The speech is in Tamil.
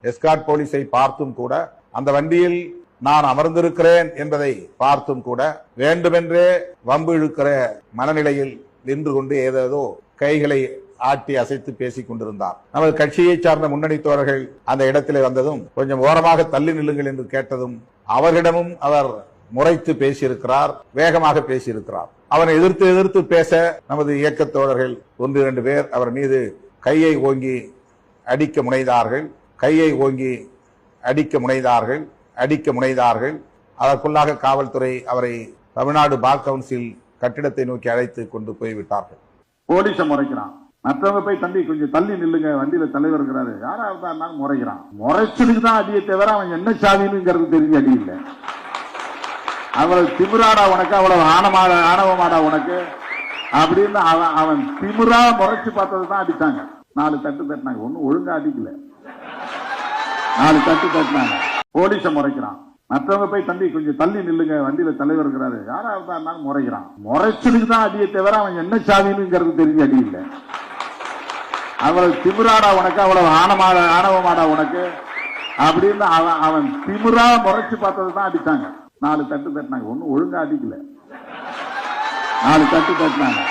எஸ்கார்ட் போலீஸை பார்த்தும் கூட, அந்த வண்டியில் நான் அமர்ந்திருக்கிறேன் என்பதை பார்த்தும் கூட வேண்டுமென்றே வம்பு இழுக்கிற மனநிலையில் நின்று கொண்டு ஏதேதோ கைகளை ஆட்டி அசைத்து பேசிக் கொண்டிருந்தார். நமது கட்சியை சார்ந்த முன்னணி தோழர்கள் அந்த இடத்திலே வந்ததும் கொஞ்சம் ஓரமாக தள்ளி நில்லுங்கள் என்று கேட்டதும் அவர்களிடமும் அவர் முறைத்து பேசியிருக்கிறார், வேகமாக பேசியிருக்கிறார். அவனை எதிர்த்து பேச நமது இயக்க தோழர்கள் 1-2 பேர் அவர் மீது கையை ஓங்கி அடிக்க முனைந்தார்கள். அதற்குள்ளாக காவல்துறை அவரை தமிழ்நாடு பார் கவுன்சில் கட்டிடத்தை நோக்கி அழைத்து கொண்டு போய்விட்டார்கள். போலீஸ முறைக்கிறான், மற்றவங்க போய் தம்பி கொஞ்சம் தள்ளி நில்லுங்க, வண்டியில தலைவர் இருக்கிறாரு, யாரா இருந்தாலும் முறைக்கிறான். முறைச்சதுக்கு தான் அடியை தவிர அவன் என்ன சாதினுங்கிறது தெரிஞ்சு அடி இல்லை. அவ்வளவு திமிராடா உனக்கு, அவ்வளவு ஆணவமாடா உனக்கு அப்படின்னு அவன் திமிரா முறைச்சு பார்த்ததுதான் அடிச்சாங்க. 4 தட்டு தட்டினாங்க, ஒன்னும் ஒழுங்கா அடிக்கல, 4 தட்டு தட்டினாங்க. போலீஸ முறைக்கிறான், மற்றவங்க போய் தம்பி கொஞ்சம் தள்ளி நில்லுங்க, வண்டியில தலைவர் இருக்கிறாரு, யாரா இருந்தாலும் முறைக்கிறான். முறைச்சதுக்கு தான் அடியை தவிர அவன் என்ன சாதினுங்கிறது தெரிஞ்சு அடி இல்லை. அவ்வளவு திமிராடா உனக்கு, அவ்வளவு ஆணவமாடா உனக்கு அப்படின்னு அவன் திமிரா முறைச்சு பார்த்ததுதான் அடிச்சாங்க. 4 தட்டு தட்டினாங்க, ஒன்னும் ஒழுங்கா அடிக்கல, 4 தட்டு தட்டினாங்க.